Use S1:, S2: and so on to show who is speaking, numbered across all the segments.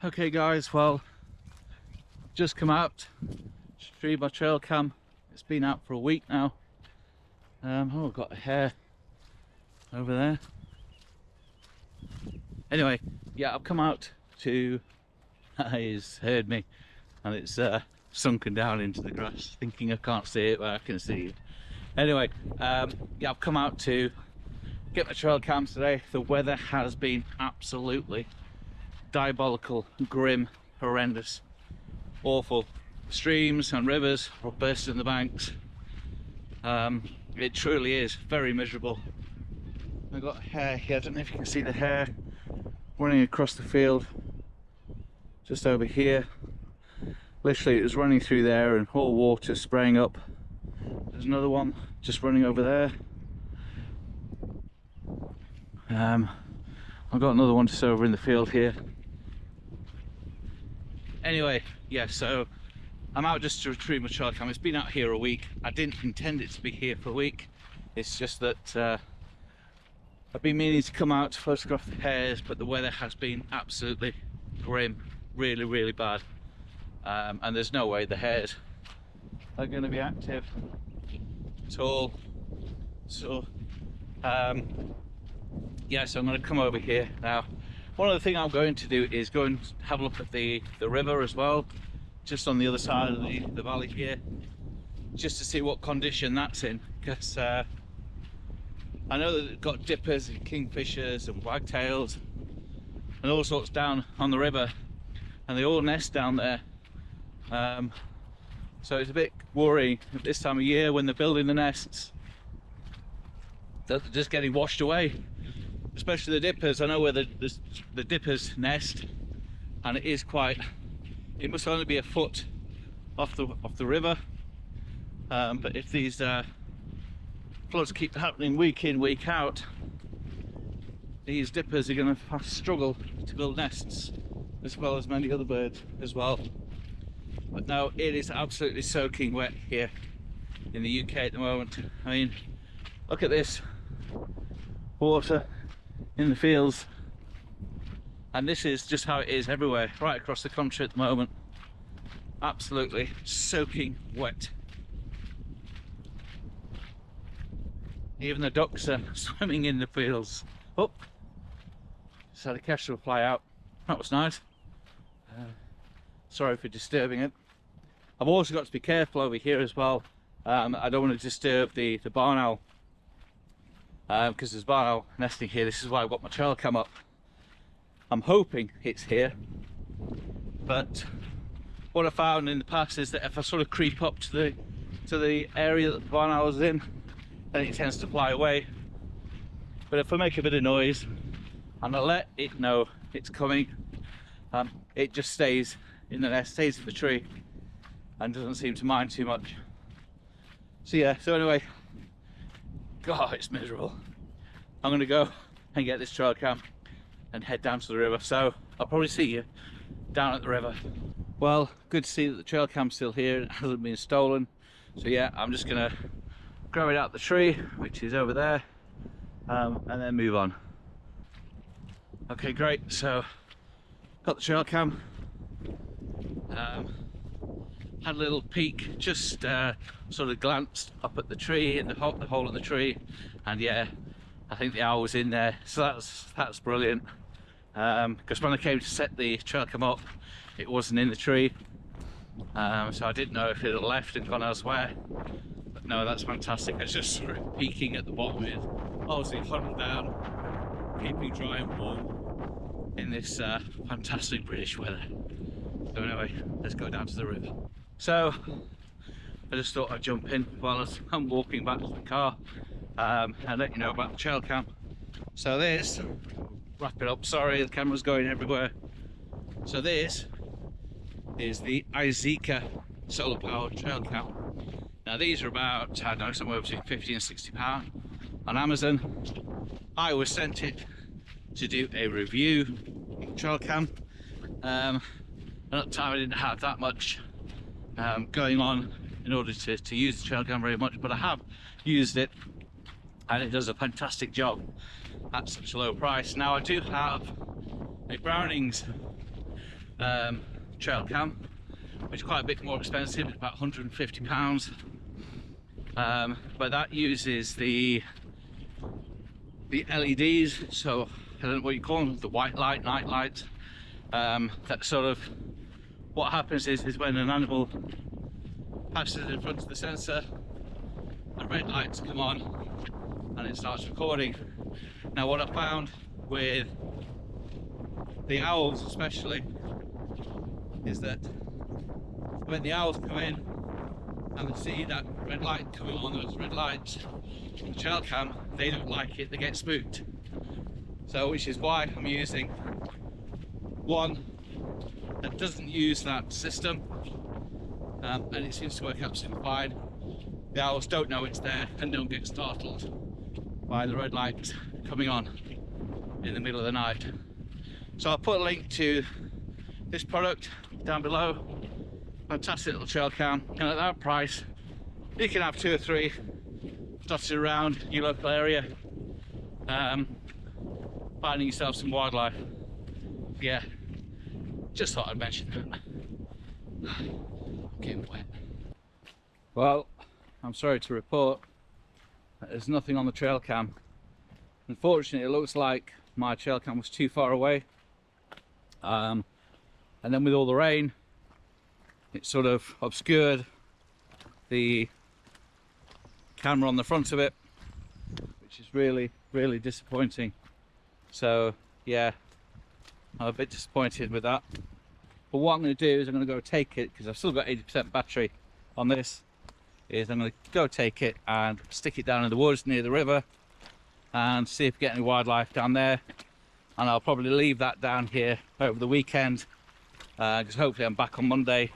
S1: Okay guys, well, just come out to retrieve my trail cam. It's been out for a week now. Oh, I've got a hare over there. Anyway, yeah, I've come out to, he's heard me, and it's sunken down into the grass, thinking I can't see it, but I can see it. Anyway, yeah, I've come out to get my trail cams today. The weather has been absolutely diabolical, grim, horrendous, awful. Streams and rivers are bursting the banks. It truly is very miserable. I've got a hare here. I don't know if you can see the hare running across the field just over here. Literally it was running through there and all water spraying up. There's another one just running over there. I've got another one just over in the field here. Anyway, yeah, so I'm out just to retrieve my trail cam. It's been out here a week. I didn't intend it to be here for a week. It's just that I've been meaning to come out to photograph the hares, but the weather has been absolutely grim, really bad. And there's no way the hares are going to be active at all. So yeah, so I'm going to come over here now. One other thing I'm going to do is go and have a look at the river as well, just on the other side of the valley here, just to see what condition that's in, because I know that it's got dippers and kingfishers and wagtails and all sorts down on the river, and they all nest down there. So it's a bit worrying at this time of year when they're building the nests that they're just getting washed away, especially the dippers. I know where the dippers nest, and it must only be a foot off the river. But if these floods keep happening week in, week out, these dippers are going to struggle to build nests, as well as many other birds as well. But no, it is absolutely soaking wet here in the UK at the moment. I mean, look at this water in the fields, and this is just how it is everywhere, right across the country at the moment. Absolutely soaking wet. Even the ducks are swimming in the fields. Oh, just had a kestrel fly out. That was nice. Sorry for disturbing it. I've also got to be careful over here as well. I don't want to disturb the barn owl, because there's barn owl nesting here. This is why I've got my trail cam up. I'm hoping it's here, but what I found in the past is that if I sort of creep up to the area that the barn owl is in, then it tends to fly away. But if I make a bit of noise and I let it know it's coming, it just stays in the nest, stays in the tree, and doesn't seem to mind too much. So yeah, so anyway, God, it's miserable. I'm gonna go and get this trail cam and head down to the river. So I'll probably see you down at the river. Well, good to see that the trail cam's still here. It hasn't been stolen. So yeah, I'm just gonna grab it out the tree, which is over there, and then move on. Okay, great. So got the trail cam. Had a little peek, just sort of glanced up at the tree, in the hole in the tree, and yeah, I think the owl was in there. So that's brilliant. Because when I came to set the trail cam up, it wasn't in the tree, so I didn't know if it had left and gone elsewhere. But no, that's fantastic. It's just sort of peeking at the bottom. It's obviously huddled down, keeping dry and warm in this fantastic British weather. So anyway, let's go down to the river. So I just thought I'd jump in while I'm walking back to the car, and let you know about the trail cam. So this, wrap it up, sorry the camera's going everywhere. So this is the Izeeker solar powered trail cam. Now these are about, I don't know, somewhere between 50 and 60 pounds on Amazon. I was sent it to do a review trail cam, and at the time I didn't have that much going on in order to use the trail cam very much, but I have used it and it does a fantastic job at such a low price. Now I do have a Brownings trail cam, which is quite a bit more expensive, it's about £150. But that uses the LEDs, so I don't know what you call them, the white light, night light. That sort of, what happens is when an animal passes in front of the sensor, the red lights come on and it starts recording. Now what I found with the owls especially is that when the owls come in and they see that red light coming on, those red lights in the trail cam, they don't like it, they get spooked. So which is why I'm using one that doesn't use that system, and it seems to work absolutely fine. The owls don't know it's there and don't get startled by the red light coming on in the middle of the night. So I'll put a link to this product down below. Fantastic little trail cam, and at that price you can have 2 or 3 dotted around your local area, finding yourself some wildlife. Yeah, just thought I'd mention that. I'm getting wet. Well, I'm sorry to report that there's nothing on the trail cam. Unfortunately, it looks like my trail cam was too far away, and then with all the rain it sort of obscured the camera on the front of it, which is really disappointing. So yeah, I'm a bit disappointed with that. But what I'm going to do is I'm going to go take it, because I've still got 80% battery on this, is I'm going to go take it and stick it down in the woods near the river and see if we get any wildlife down there. And I'll probably leave that down here over the weekend, because hopefully I'm back on Monday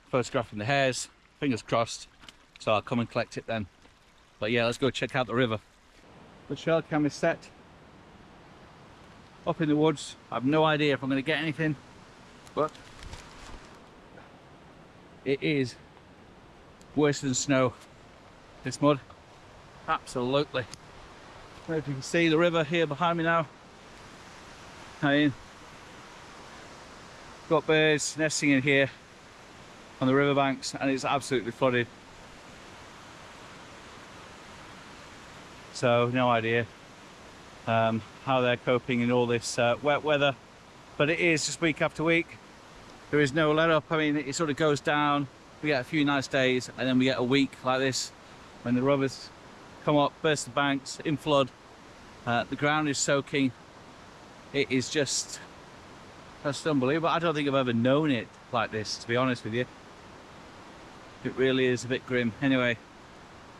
S1: photographing the hares, fingers crossed, so I'll come and collect it then. But yeah, let's go check out the river. The trail cam is set up in the woods. I have no idea if I'm going to get anything, but it is worse than snow, this mud, absolutely. I don't know if you can see the river here behind me now. I mean, got birds nesting in here on the riverbanks, and it's absolutely flooded. So no idea how they're coping in all this wet weather, but it is just week after week. There is no let up. I mean, it sort of goes down, we get a few nice days, and then we get a week like this when the rivers come up, burst the banks, in flood, the ground is soaking. It is just unbelievable. I don't think I've ever known it like this, to be honest with you. It really is a bit grim. Anyway,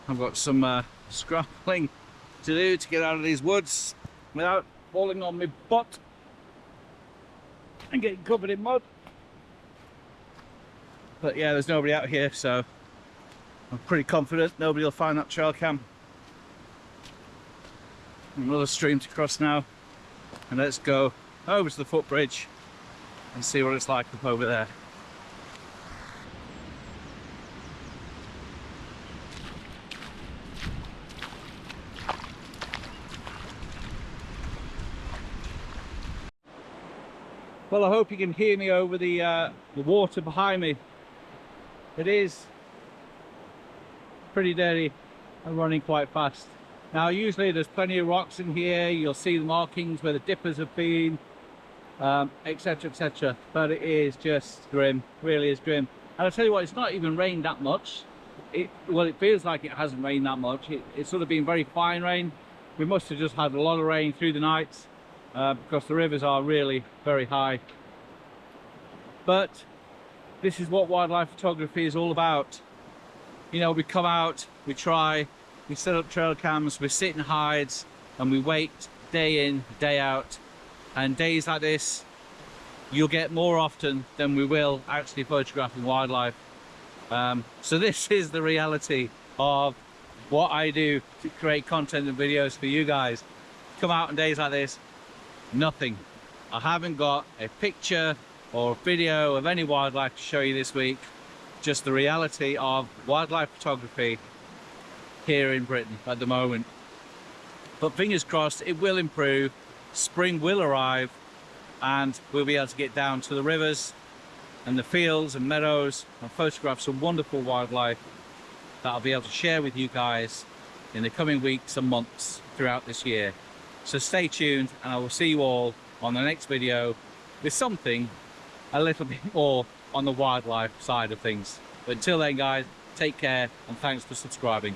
S1: I've got some scrambling to do to get out of these woods without falling on my butt and getting covered in mud. But yeah, there's nobody out here, so I'm pretty confident nobody will find that trail cam. Another stream to cross now, and let's go over to the footbridge and see what it's like up over there. Well, I hope you can hear me over the water behind me. It is pretty dirty and running quite fast. Now, usually there's plenty of rocks in here. You'll see the markings where the dippers have been, etc, etc. But it is just grim, really is grim. And I'll tell you what, it's not even rained that much. Well, it feels like it hasn't rained that much. It's sort of been very fine rain. We must have just had a lot of rain through the nights, because the rivers are really very high. But this is what wildlife photography is all about. You know, we come out, we try, we set up trail cams, we sit in hides, and we wait day in, day out. And days like this, you'll get more often than we will actually photographing wildlife. So this is the reality of what I do to create content and videos for you guys. Come out on days like this, nothing. I haven't got a picture or a video of any wildlife to show you this week. Just the reality of wildlife photography here in Britain at the moment. But fingers crossed, it will improve. Spring will arrive, and we'll be able to get down to the rivers and the fields and meadows and photograph some wonderful wildlife that I'll be able to share with you guys in the coming weeks and months throughout this year. So stay tuned, and I will see you all on the next video with something a little bit more on the wildlife side of things. But until then guys, take care and thanks for subscribing.